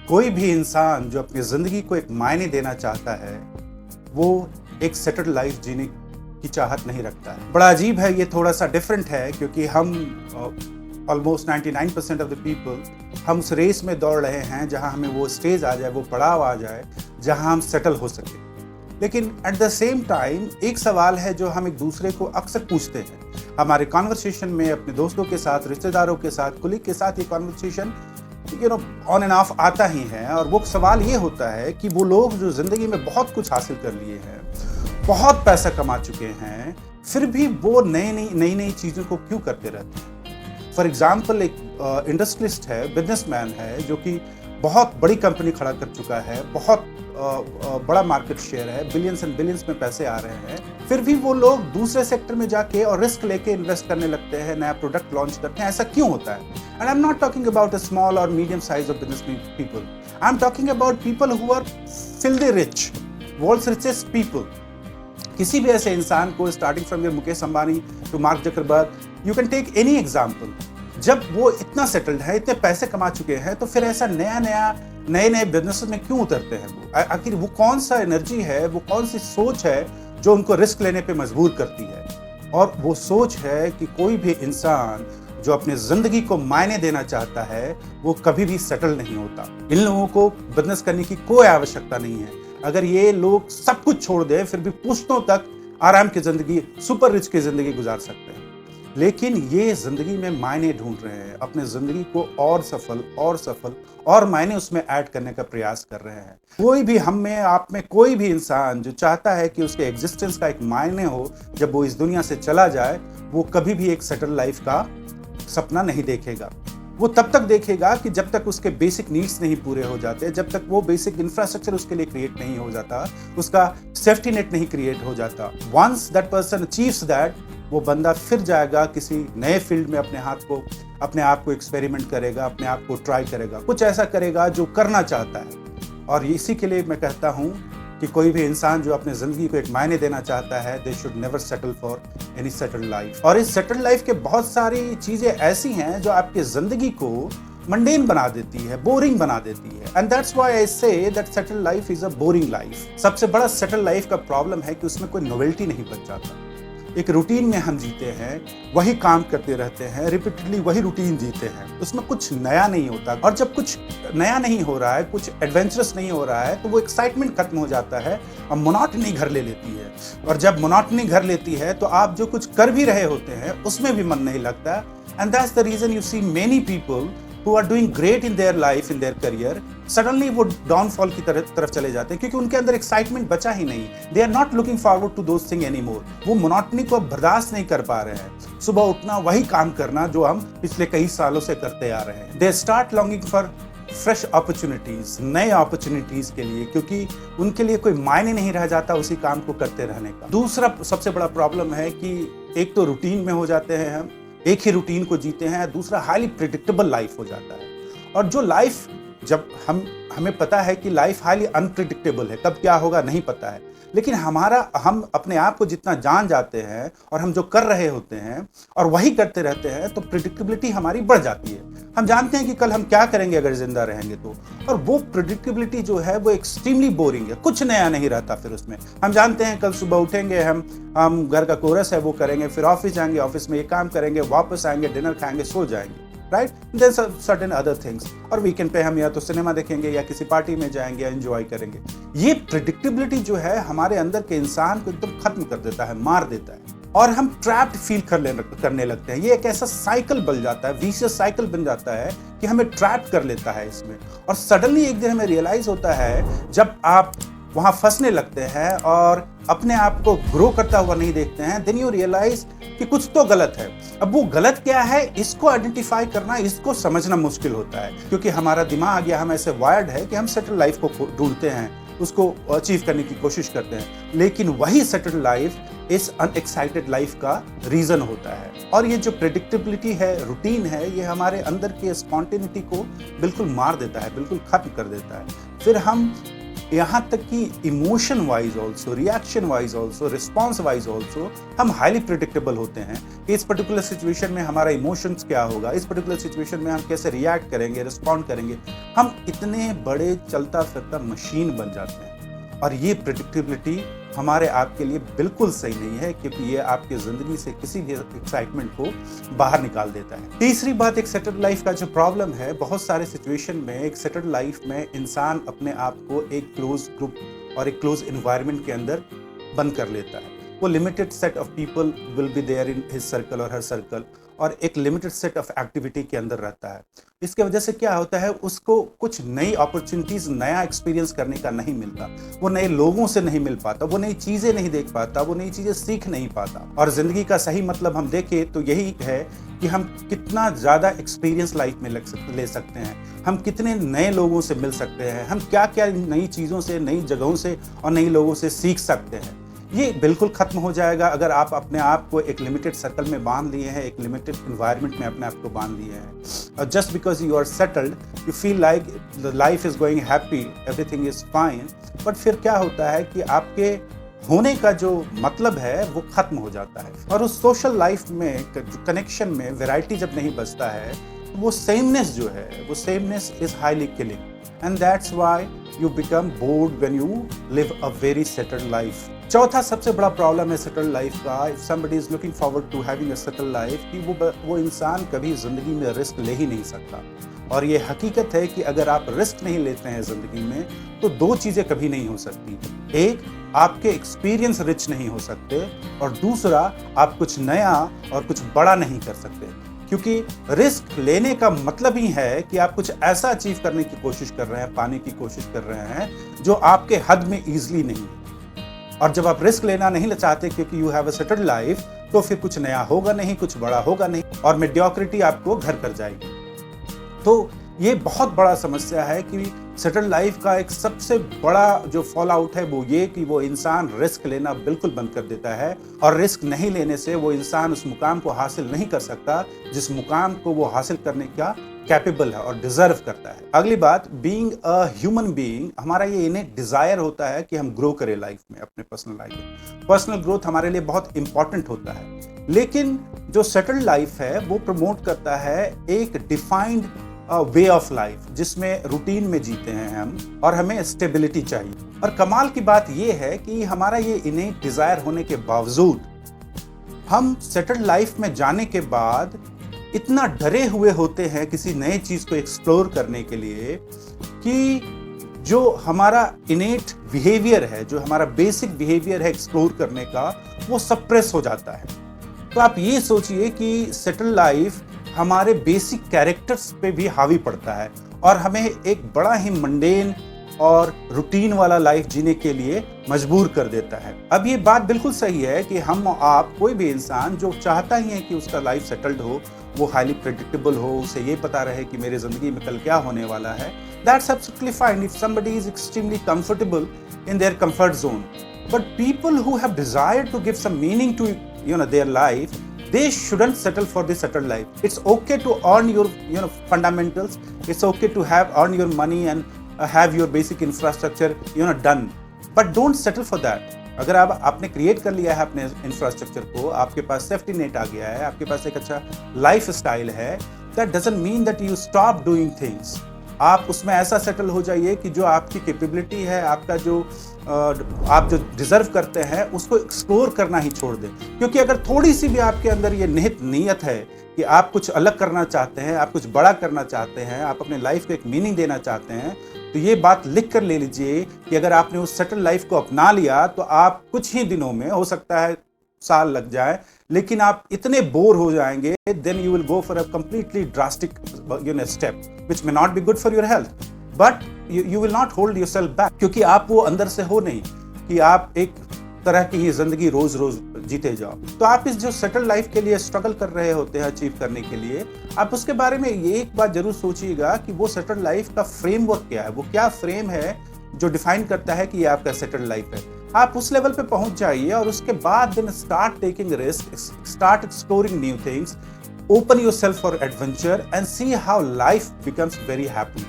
कोई भी इंसान जो अपनी ज़िंदगी को एक मायने देना चाहता है, वो एक सेटल्ड लाइफ जीने की चाहत नहीं रखता है। बड़ा अजीब है, ये थोड़ा-सा डिफरेंट है क्योंकि हम ऑलमोस्ट 99% ऑफ द पीपल हम उस रेस में दौड़ रहे हैं जहां हमें वो स्टेज आ जाए, वो पड़ाव आ जाए जहां हम सेटल हो सकें। लेकिन एट द सेम टाइम एक सवाल है जो हम एक दूसरे को अक्सर पूछते हैं हमारे कॉन्वर्सेशन में, अपने दोस्तों के साथ, रिश्तेदारों के साथ, कुलीग के साथ। ये कॉन्वर्सेशन ऑन एंड ऑफ आता ही है और वो सवाल ये होता है कि वो लोग जो ज़िंदगी में बहुत कुछ हासिल कर लिए हैं, बहुत पैसा कमा चुके हैं, फिर भी वो नई चीज़ों को क्यों करते रहते हैं। फॉर एग्जाम्पल, एक इंडस्ट्रियलिस्ट है, बिजनेसमैन है जो कि बहुत बड़ी कंपनी खड़ा कर चुका है, बहुत बड़ा मार्केट शेयर है, बिलियंस एंड बिलियंस में पैसे आ रहे हैं, फिर भी वो लोग दूसरे सेक्टर में जाके और रिस्क लेके इन्वेस्ट करने लगते हैं, नया प्रोडक्ट लॉन्च करते हैं। ऐसा क्यों होता है? And I am not talking about a small और medium size of business people, I am talking about people who are filthy rich, world's richest people. किसी भी ऐसे इंसान को, starting from your Mukesh Ambani to Mark Zuckerberg, you can take any example, जब वो इतना settled है, इतने पैसे कमा चुके हैं, तो फिर ऐसा नए बिजनेस में क्यों उतरते हैं? वो आखिर वो कौन सा एनर्जी है, वो कौन सी सोच है जो उनको रिस्क लेने पे मजबूर करती है? और वो सोच है कि कोई भी इंसान जो अपनी जिंदगी को मायने देना चाहता है, वो कभी भी सेटल नहीं होता। इन लोगों को बिजनेस करने की कोई आवश्यकता नहीं है। अगर ये लोग सब कुछ छोड़ दें, फिर भी पुश्तों तक आराम की जिंदगी, सुपर रिच की जिंदगी गुजार सकते हैं। लेकिन ये जिंदगी में मायने ढूंढ रहे हैं, अपने जिंदगी को और सफल और मायने उसमें ऐड करने का प्रयास कर रहे हैं। कोई भी हम में, आप में कोई भी इंसान जो चाहता है कि उसके एग्जिस्टेंस का एक मायने हो जब वो इस दुनिया से चला जाए, वो कभी भी एक सेटल लाइफ का सपना नहीं देखेगा। वो तब तक देखेगा कि जब तक उसके बेसिक नीड्स नहीं पूरे हो जाते, जब तक वो बेसिक इंफ्रास्ट्रक्चर उसके लिए क्रिएट नहीं हो जाता, उसका सेफ्टी नेट नहीं क्रिएट हो जाता। Once that person achieves that, वो बंदा फिर जाएगा किसी नए फील्ड में, अपने आप को एक्सपेरिमेंट करेगा, अपने आप को ट्राई करेगा, कुछ ऐसा करेगा जो करना चाहता है। और इसी के लिए मैं कहता हूँ कि कोई भी इंसान जो अपने जिंदगी को एक मायने देना चाहता है, they should never settle for any settled life. और इस सेटल्ड लाइफ के बहुत सारी चीजें ऐसी हैं जो आपकी जिंदगी को मंडेन बना देती है, बोरिंग बना देती है। And that's why I say that settled life is a boring life. सबसे बड़ा सेटल्ड लाइफ का प्रॉब्लम है कि उसमें कोई नोवेल्टी नहीं बच जाता। एक रूटीन में हम जीते हैं, वही काम करते रहते हैं, रिपीटेडली वही रूटीन जीते हैं, उसमें कुछ नया नहीं होता। और जब कुछ नया नहीं हो रहा है, कुछ एडवेंचरस नहीं हो रहा है, तो वो एक्साइटमेंट खत्म हो जाता है और मोनोटनी घर ले लेती है। और जब मोनोटनी घर लेती है तो आप जो कुछ कर भी रहे होते हैं उसमें भी मन नहीं लगता। And that's the reason you see many people who are doing great in their life, in their career, suddenly वो डाउनफॉल की तरफ चले जाते हैं क्योंकि उनके अंदर एक्साइटमेंट बचा ही नहीं। They are not looking forward to those things anymore. वो मोनोटनी को बर्दाश्त नहीं कर पा रहे हैं। सुबह उठना, वही काम करना जो हम पिछले कई सालों से करते आ रहे हैं। They start longing for fresh opportunities, नए अपॉर्चुनिटीज के लिए, क्योंकि उनके लिए कोई मायने नहीं रह जाता उसी काम को करते रहने का। दूसरा सबसे बड़ा प्रॉब्लम है कि एक तो रूटीन में हो जाते हैं, हम एक ही रूटीन को जीते हैं। दूसरा, हाईली प्रिडिक्टेबल लाइफ हो जाता है। और जो लाइफ, जब हमें पता है कि लाइफ हाईली अनप्रिडिक्टेबल है, कब क्या होगा नहीं पता है, लेकिन हम अपने आप को जितना जान जाते हैं और हम जो कर रहे होते हैं और वही करते रहते हैं, तो प्रिडिक्टेबिलिटी हमारी बढ़ जाती है। हम जानते हैं कि कल हम क्या करेंगे अगर जिंदा रहेंगे तो। और वो प्रिडिक्टेबिलिटी जो है वो एक्सट्रीमली बोरिंग है, कुछ नया नहीं रहता फिर उसमें। हम जानते हैं कल सुबह उठेंगे, हम घर का कोरस है वो करेंगे, फिर ऑफिस जाएंगे, ऑफिस में ये काम करेंगे, वापस आएंगे, डिनर खाएंगे, सो जाएंगे, right? Then certain other things. और वीकेंड पे हम या तो सिनेमा देखेंगे या किसी पार्टी में जाएंगे या एंजॉय करेंगे। ये प्रिडिक्टेबिलिटी जो है हमारे अंदर के इंसान को एकदम खत्म कर देता है, मार देता है, और हम ट्रैप्ड फील करने लगते हैं। ये एक ऐसा साइकिल बन जाता है, विशियस साइकिल बन जाता है कि हमें ट्रैप कर लेता है इसमें। और सडनली एक दिन हमें रियलाइज होता है, जब आप वहां फंसने लगते हैं और अपने आप को ग्रो करता हुआ नहीं देखते हैं, देन यू रियलाइज कि कुछ तो गलत है। अब वो गलत क्या है, इसको आइडेंटिफाई करना, इसको समझना मुश्किल होता है, क्योंकि हमारा दिमाग या हम ऐसे वायर्ड है कि हम सेटल लाइफ को ढूंढते हैं, उसको अचीव करने की कोशिश करते हैं। लेकिन वही सेटल्ड लाइफ इस अनएक्साइटेड लाइफ का रीजन होता है। और ये जो प्रेडिक्टेबिलिटी है, रूटीन है, ये हमारे अंदर के स्पॉन्टेनिटी को बिल्कुल मार देता है, बिल्कुल खत्म कर देता है। फिर हम यहाँ तक कि emotion wise also, reaction wise also, response wise also हम हाईली प्रिडिक्टेबल होते हैं कि इस पर्टिकुलर सिचुएशन में हमारा इमोशंस क्या होगा, इस पर्टिकुलर सिचुएशन में हम कैसे रिएक्ट करेंगे, रिस्पॉन्ड करेंगे। हम इतने बड़े चलता फिरता मशीन बन जाते हैं और ये प्रिडिक्टेबिलिटी हमारे आपके लिए बिल्कुल सही नहीं है, क्योंकि ये आपकी जिंदगी से किसी भी एक्साइटमेंट को बाहर निकाल देता है। तीसरी बात, एक सेटल्ड लाइफ का जो प्रॉब्लम है, बहुत सारे सिचुएशन में एक सेटल्ड लाइफ में इंसान अपने आप को एक क्लोज ग्रुप और एक क्लोज एनवायरनमेंट के अंदर बंद कर लेता है। वो limited set of people will be there in his circle और हर सर्कल, और एक लिमिटेड सेट ऑफ एक्टिविटी के अंदर रहता है। इसके वजह से क्या होता है, उसको कुछ नई अपॉर्चुनिटीज, नया एक्सपीरियंस करने का नहीं मिलता, वो नए लोगों से नहीं मिल पाता, वो नई चीजें नहीं देख पाता, वो नई चीजें सीख नहीं पाता। और जिंदगी का सही मतलब हम देखें तो यही है कि हम कितना ज्यादा एक्सपीरियंस लाइफ में ले सकते हैं, हम कितने नए लोगों से मिल सकते हैं, हम क्या क्या नई चीजों से, नई जगहों से और नई लोगों से सीख सकते हैं। ये बिल्कुल खत्म हो जाएगा अगर आप अपने आप को एक लिमिटेड सर्कल में बांध लिए हैं, एक लिमिटेड एनवायरनमेंट में अपने आप को बांध लिए हैं। और just because you are settled, you feel like the life is going happy, everything is fine, but फिर क्या होता है कि आपके होने का जो मतलब है वो खत्म हो जाता है। और उस सोशल लाइफ में, कनेक्शन में वैरायटी जब नहीं बचता है, वो सेमनेस जो है, वो sameness is highly killing, and that's why you become bored when you live a very settled life. चौथा सबसे बड़ा प्रॉब्लम है सेटल्ड लाइफ का, if somebody is looking forward to having a settled life, कि वो इंसान कभी जिंदगी में रिस्क ले ही नहीं सकता। और ये हकीकत है कि अगर आप रिस्क नहीं लेते हैं जिंदगी में तो दो चीजें कभी नहीं हो सकती। एक, आपके एक्सपीरियंस रिच नहीं हो सकते, और दूसरा, आप कुछ नया और कुछ बड़ा नहीं कर सकते। क्योंकि रिस्क लेने का मतलब ही है कि आप कुछ ऐसा अचीव करने की कोशिश कर रहे हैं, पाने की कोशिश कर रहे हैं जो आपके हद में इजीली नहीं है। और जब आप रिस्क लेना नहीं चाहते क्योंकि you have a settled life, तो फिर कुछ नया होगा नहीं, कुछ बड़ा होगा नहीं, और मेडियोक्रिटी आपको घर कर जाएगी। तो ये बहुत बड़ा समस्या है कि सेटल्ड लाइफ का एक सबसे बड़ा जो फॉल आउट है वो ये कि वो इंसान रिस्क लेना बिल्कुल बंद कर देता है, और रिस्क नहीं लेने से वो इंसान उस मुकाम को हासिल नहीं कर सकता जिस मुकाम को वो हासिल करने का कैपेबल है और डिजर्व करता है। अगली बात, बीइंग अ ह्यूमन बीइंग, हमारा ये इनेट डिजायर होता है कि हम ग्रो करें लाइफ में, अपने पर्सनल लाइफ में। पर्सनल ग्रोथ हमारे लिए बहुत इंपॉर्टेंट होता है, लेकिन जो सेटल्ड लाइफ है वो प्रमोट करता है एक डिफाइंड वे ऑफ लाइफ, जिसमें रूटीन में जीते हैं हम, और hमें स्टेबिलिटी चाहिए। और कमाल की बात यह है कि हमारा ये इनेट डिजायर होने के बावजूद हम सेटल्ड लाइफ में जाने के बाद इतना डरे हुए होते हैं किसी नए चीज को एक्सप्लोर करने के लिए कि जो हमारा इनेट बिहेवियर है, जो हमारा बेसिक बिहेवियर है एक्सप्लोर करने का, वो सप्रेस हो जाता है। तो आप ये सोचिए कि सेटल्ड लाइफ हमारे बेसिक कैरेक्टर्स पे भी हावी पड़ता है और हमें एक बड़ा ही मंडेन और रूटीन वाला लाइफ जीने के लिए मजबूर कर देता है। अब ये बात बिल्कुल सही है कि हम, आप, कोई भी इंसान जो चाहता ही है कि उसका लाइफ सेटल्ड हो, वो हाईली प्रेडिक्टेबल हो, उसे ये पता रहे कि मेरे जिंदगी में कल क्या होने वाला है, that's absolutely fine if somebody is extremely comfortable in their comfort zone. But people who have desire to give some meaning to their life, they shouldn't settle for the settled life. It's okay to earn your fundamentals. It's okay to earn your money and have your basic infrastructure done. But don't settle for that. अगर आपने create कर लिया है अपने infrastructure को, आपके पास safety net आ गया है, आपके पास एक अच्छा लाइफ स्टाइल है, that doesn't mean that you stop doing things. आप उसमें ऐसा सेटल हो जाइए कि जो आपकी कैपेबिलिटी है, आपका जो आप जो डिजर्व करते हैं, उसको एक्सप्लोर करना ही छोड़ दें। क्योंकि अगर थोड़ी सी भी आपके अंदर ये निहित नीयत है कि आप कुछ अलग करना चाहते हैं, आप कुछ बड़ा करना चाहते हैं, आप अपने लाइफ को एक मीनिंग देना चाहते हैं, तो ये बात लिख कर ले लीजिए कि अगर आपने उस सेटल लाइफ को अपना लिया तो आप कुछ ही दिनों में, हो सकता है साल लग जाए, लेकिन आप इतने बोर हो जाएंगे, then you will go for a completely drastic step which may not be good for your health, but you will not hold yourself back, क्योंकि आप वो अंदर से हो नहीं कि आप एक तरह की ही जिंदगी रोज रोज जीते जाओ। तो आप इस जो सेटल लाइफ के लिए स्ट्रगल कर रहे होते हैं अचीव करने के लिए, आप उसके बारे में ये एक बात जरूर सोचिएगा कि वो सेटल लाइफ का फ्रेमवर्क क्या है, वो क्या फ्रेम है जो डिफाइन करता है कि ये आपका सेटल लाइफ है। आप उस लेवल पे पहुंच जाइए और उसके बाद then start taking risk, start exploring new things, open yourself for adventure and see how life becomes very happy.